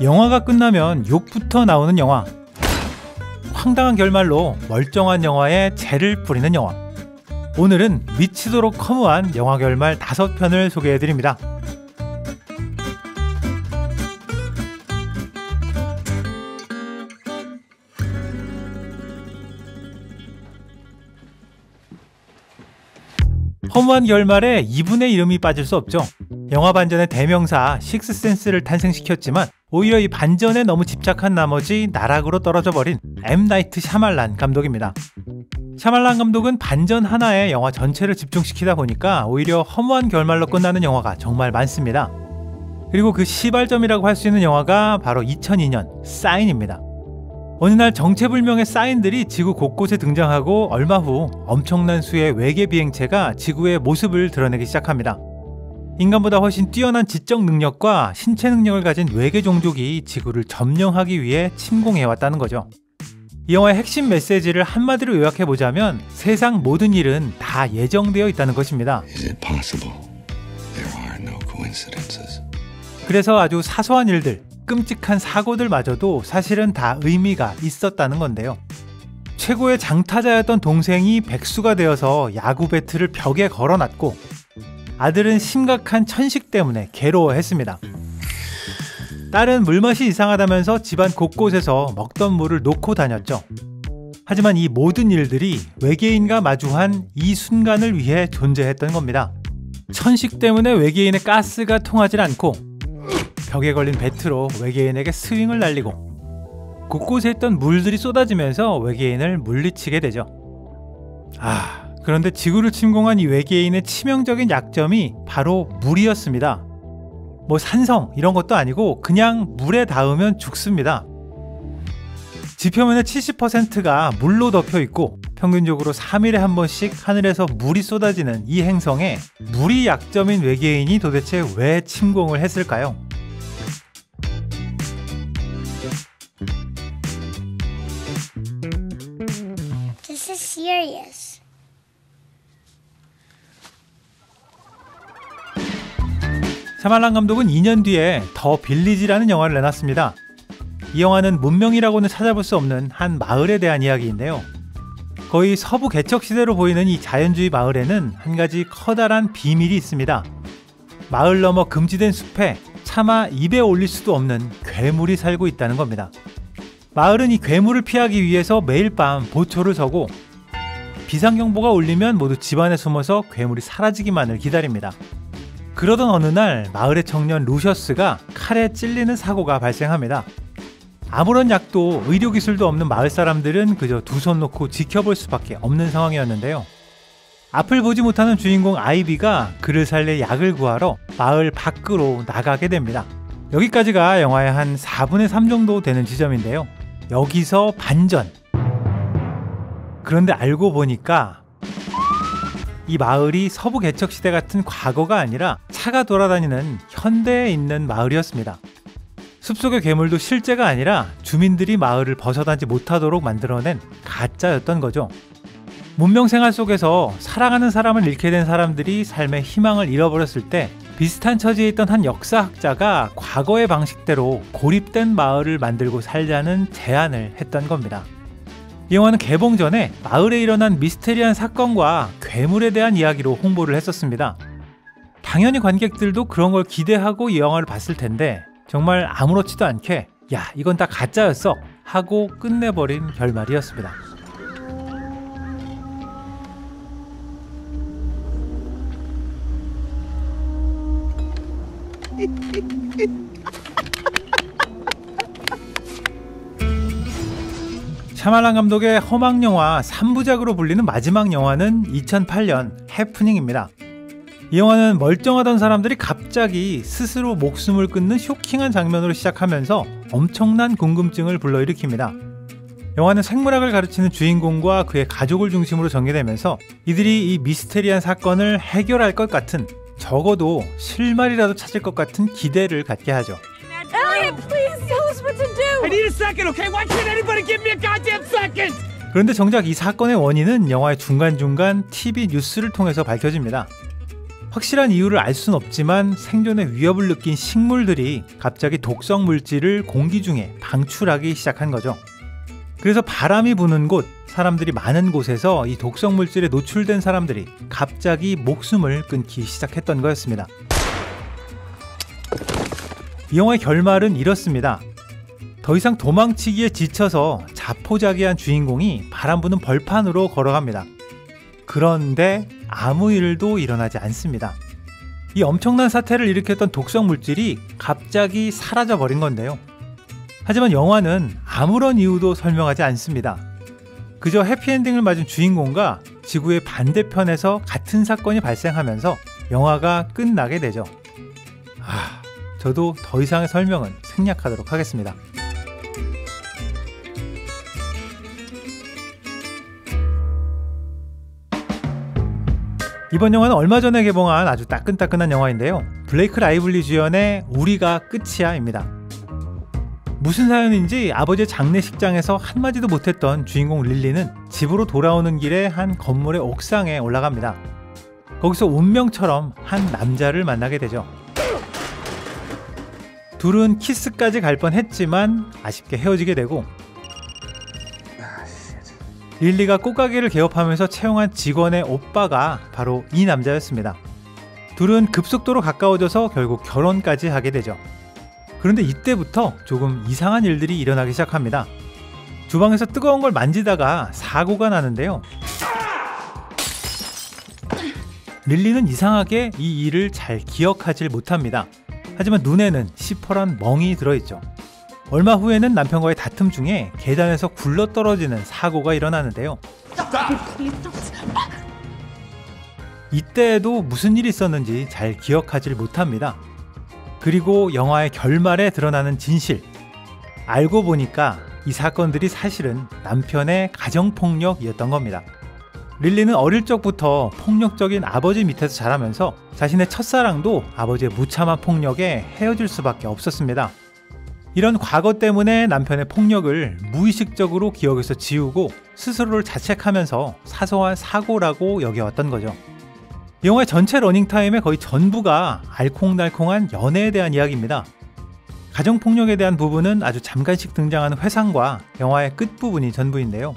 영화가 끝나면 욕부터 나오는 영화. 황당한 결말로 멀쩡한 영화에 재를 뿌리는 영화. 오늘은 미치도록 허무한 영화 결말 5편을 소개해드립니다. 허무한 결말에 이분의 이름이 빠질 수 없죠. 영화 반전의 대명사 식스센스를 탄생시켰지만 오히려 이 반전에 너무 집착한 나머지 나락으로 떨어져 버린 M. 나이트 샤말란 감독입니다. 샤말란 감독은 반전 하나에 영화 전체를 집중시키다 보니까 오히려 허무한 결말로 끝나는 영화가 정말 많습니다. 그리고 그 시발점이라고 할 수 있는 영화가 바로 2002년 사인입니다. 어느 날 정체불명의 사인들이 지구 곳곳에 등장하고 얼마 후 엄청난 수의 외계 비행체가 지구의 모습을 드러내기 시작합니다. 인간보다 훨씬 뛰어난 지적 능력과 신체 능력을 가진 외계 종족이 지구를 점령하기 위해 침공해왔다는 거죠. 이 영화의 핵심 메시지를 한마디로 요약해보자면 세상 모든 일은 다 예정되어 있다는 것입니다. 그래서 아주 사소한 일들, 끔찍한 사고들마저도 사실은 다 의미가 있었다는 건데요. 최고의 장타자였던 동생이 백수가 되어서 야구 배트를 벽에 걸어놨고 아들은 심각한 천식 때문에 괴로워했습니다. 딸은 물맛이 이상하다면서 집안 곳곳에서 먹던 물을 놓고 다녔죠. 하지만 이 모든 일들이 외계인과 마주한 이 순간을 위해 존재했던 겁니다. 천식 때문에 외계인의 가스가 통하지 않고 벽에 걸린 배트로 외계인에게 스윙을 날리고 곳곳에 있던 물들이 쏟아지면서 외계인을 물리치게 되죠. 그런데 지구를 침공한 이 외계인의 치명적인 약점이 바로 물이었습니다. 뭐 산성 이런 것도 아니고 그냥 물에 닿으면 죽습니다. 지표면의 70%가 물로 덮여 있고 평균적으로 3일에 한 번씩 하늘에서 물이 쏟아지는 이 행성에 물이 약점인 외계인이 도대체 왜 침공을 했을까요? This is serious. 샤말란 감독은 2년 뒤에 더 빌리지라는 영화를 내놨습니다. 이 영화는 문명이라고는 찾아볼 수 없는 한 마을에 대한 이야기인데요. 거의 서부 개척 시대로 보이는 이 자연주의 마을에는 한 가지 커다란 비밀이 있습니다. 마을 너머 금지된 숲에 차마 입에 올릴 수도 없는 괴물이 살고 있다는 겁니다. 마을은 이 괴물을 피하기 위해서 매일 밤 보초를 서고 비상경보가 울리면 모두 집안에 숨어서 괴물이 사라지기만을 기다립니다. 그러던 어느 날 마을의 청년 루셔스가 칼에 찔리는 사고가 발생합니다. 아무런 약도 의료기술도 없는 마을 사람들은 그저 두 손 놓고 지켜볼 수밖에 없는 상황이었는데요. 앞을 보지 못하는 주인공 아이비가 그를 살릴 약을 구하러 마을 밖으로 나가게 됩니다. 여기까지가 영화의 한 4분의 3 정도 되는 지점인데요. 여기서 반전! 그런데 알고 보니까 이 마을이 서부 개척시대 같은 과거가 아니라 차가 돌아다니는 현대에 있는 마을이었습니다. 숲속의 괴물도 실제가 아니라 주민들이 마을을 벗어나지 못하도록 만들어낸 가짜였던 거죠. 문명생활 속에서 사랑하는 사람을 잃게 된 사람들이 삶의 희망을 잃어버렸을 때 비슷한 처지에 있던 한 역사학자가 과거의 방식대로 고립된 마을을 만들고 살자는 제안을 했던 겁니다. 이 영화는 개봉 전에 마을에 일어난 미스테리한 사건과 괴물에 대한 이야기로 홍보를 했었습니다. 당연히 관객들도 그런 걸 기대하고 이 영화를 봤을 텐데 정말 아무렇지도 않게 야 이건 다 가짜였어 하고 끝내버린 결말이었습니다. 샤말란 감독의 험악 영화 3부작으로 불리는 마지막 영화는 2008년 해프닝입니다. 이 영화는 멀쩡하던 사람들이 갑자기 스스로 목숨을 끊는 쇼킹한 장면으로 시작하면서 엄청난 궁금증을 불러일으킵니다. 영화는 생물학을 가르치는 주인공과 그의 가족을 중심으로 전개되면서 이들이 이 미스테리한 사건을 해결할 것 같은, 적어도 실마리라도 찾을 것 같은 기대를 갖게 하죠. Elliot, please tell us what to do. I need a second, okay? Why can't anybody give me a goddamn second? 그런데 정작 이 사건의 원인은 영화의 중간중간 TV 뉴스를 통해서 밝혀집니다. 확실한 이유를 알 수는 없지만 생존의 위협을 느낀 식물들이 갑자기 독성 물질을 공기 중에 방출하기 시작한 거죠. 그래서 바람이 부는 곳, 사람들이 많은 곳에서 이 독성 물질에 노출된 사람들이 갑자기 목숨을 끊기 시작했던 거였습니다. 이 영화의 결말은 이렇습니다. 더 이상 도망치기에 지쳐서 자포자기한 주인공이 바람 부는 벌판으로 걸어갑니다. 그런데 아무 일도 일어나지 않습니다. 이 엄청난 사태를 일으켰던 독성 물질이 갑자기 사라져 버린 건데요. 하지만 영화는 아무런 이유도 설명하지 않습니다. 그저 해피엔딩을 맞은 주인공과 지구의 반대편에서 같은 사건이 발생하면서 영화가 끝나게 되죠. 저도 더 이상의 설명은 생략하도록 하겠습니다. 이번 영화는 얼마 전에 개봉한 아주 따끈따끈한 영화인데요. 블레이크 라이블리 주연의 우리가 끝이야입니다. 무슨 사연인지 아버지의 장례식장에서 한마디도 못했던 주인공 릴리는 집으로 돌아오는 길에 한 건물의 옥상에 올라갑니다. 거기서 운명처럼 한 남자를 만나게 되죠. 둘은 키스까지 갈 뻔했지만 아쉽게 헤어지게 되고, 릴리가 꽃가게를 개업하면서 채용한 직원의 오빠가 바로 이 남자였습니다. 둘은 급속도로 가까워져서 결국 결혼까지 하게 되죠. 그런데 이때부터 조금 이상한 일들이 일어나기 시작합니다. 주방에서 뜨거운 걸 만지다가 사고가 나는데요. 릴리는 이상하게 이 일을 잘 기억하지 못합니다. 하지만 눈에는 시퍼런 멍이 들어있죠. 얼마 후에는 남편과의 다툼 중에 계단에서 굴러떨어지는 사고가 일어나는데요. 이때에도 무슨 일이 있었는지 잘 기억하지 못합니다. 그리고 영화의 결말에 드러나는 진실. 알고 보니까 이 사건들이 사실은 남편의 가정폭력이었던 겁니다. 릴리는 어릴 적부터 폭력적인 아버지 밑에서 자라면서 자신의 첫사랑도 아버지의 무참한 폭력에 헤어질 수밖에 없었습니다. 이런 과거 때문에 남편의 폭력을 무의식적으로 기억에서 지우고 스스로를 자책하면서 사소한 사고라고 여겨왔던 거죠. 영화의 전체 러닝타임의 거의 전부가 알콩달콩한 연애에 대한 이야기입니다. 가정폭력에 대한 부분은 아주 잠깐씩 등장하는 회상과 영화의 끝부분이 전부인데요.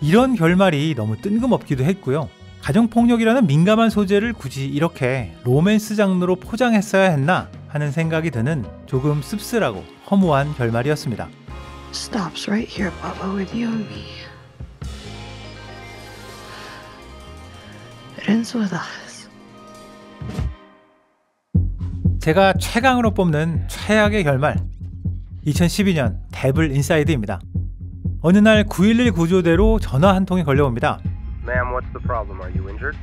이런 결말이 너무 뜬금없기도 했고요. 가정폭력이라는 민감한 소재를 굳이 이렇게 로맨스 장르로 포장했어야 했나 하는 생각이 드는 조금 씁쓸하고 허무한 결말이었습니다. Stops right here, Bubba, with you and me. It ends with us. 제가 최강으로 뽑는 최악의 결말, 2012년 데블 인사이드입니다. 어느 날 911 구조대로 전화 한 통이 걸려옵니다. Ma'am, what's the problem? Are you injured?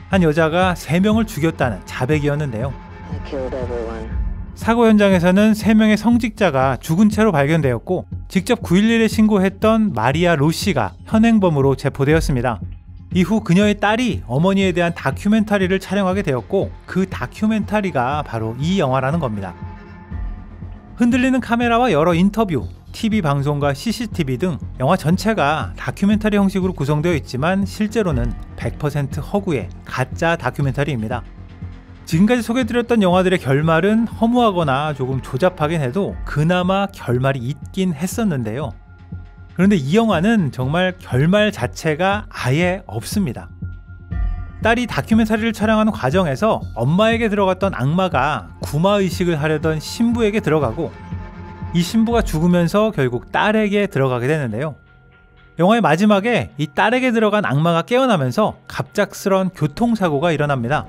한 여자가 3명을 죽였다는 자백이었는데요. I killed everyone. 사고 현장에서는 3명의 성직자가 죽은 채로 발견되었고, 직접 911에 신고했던 마리아 로시가 현행범으로 체포되었습니다. 이후 그녀의 딸이 어머니에 대한 다큐멘터리를 촬영하게 되었고, 그 다큐멘터리가 바로 이 영화라는 겁니다. 흔들리는 카메라와 여러 인터뷰, TV 방송과 CCTV 등 영화 전체가 다큐멘터리 형식으로 구성되어 있지만 실제로는 100% 허구의 가짜 다큐멘터리입니다. 지금까지 소개해드렸던 영화들의 결말은 허무하거나 조금 조잡하긴 해도 그나마 결말이 있긴 했었는데요. 그런데 이 영화는 정말 결말 자체가 아예 없습니다. 딸이 다큐멘터리를 촬영하는 과정에서 엄마에게 들어갔던 악마가 구마의식을 하려던 신부에게 들어가고, 이 신부가 죽으면서 결국 딸에게 들어가게 되는데요. 영화의 마지막에 이 딸에게 들어간 악마가 깨어나면서 갑작스런 교통사고가 일어납니다.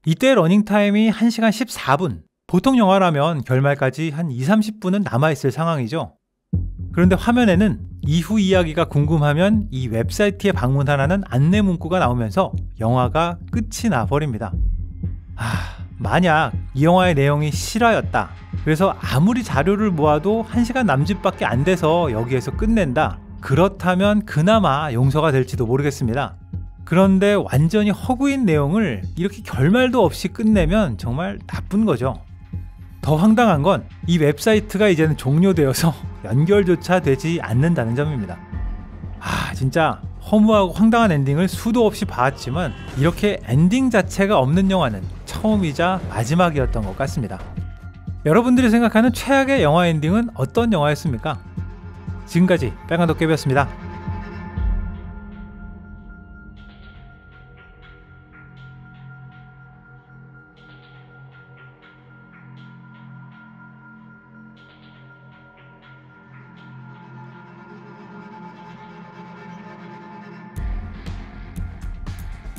이때 러닝타임이 1시간 14분, 보통 영화라면 결말까지 한 2-30분은 남아있을 상황이죠. 그런데 화면에는 이후 이야기가 궁금하면 이 웹사이트에 방문하라는 안내 문구가 나오면서 영화가 끝이 나버립니다. 만약 이 영화의 내용이 실화였다, 그래서 아무리 자료를 모아도 1시간 남짓밖에 안 돼서 여기에서 끝낸다, 그렇다면 그나마 용서가 될지도 모르겠습니다. 그런데 완전히 허구인 내용을 이렇게 결말도 없이 끝내면 정말 나쁜 거죠. 더 황당한 건 이 웹사이트가 이제는 종료되어서 연결조차 되지 않는다는 점입니다. 진짜 허무하고 황당한 엔딩을 수도 없이 봐왔지만 이렇게 엔딩 자체가 없는 영화는 처음이자 마지막이었던 것 같습니다. 여러분들이 생각하는 최악의 영화 엔딩은 어떤 영화였습니까? 지금까지 빨간도깨비였습니다.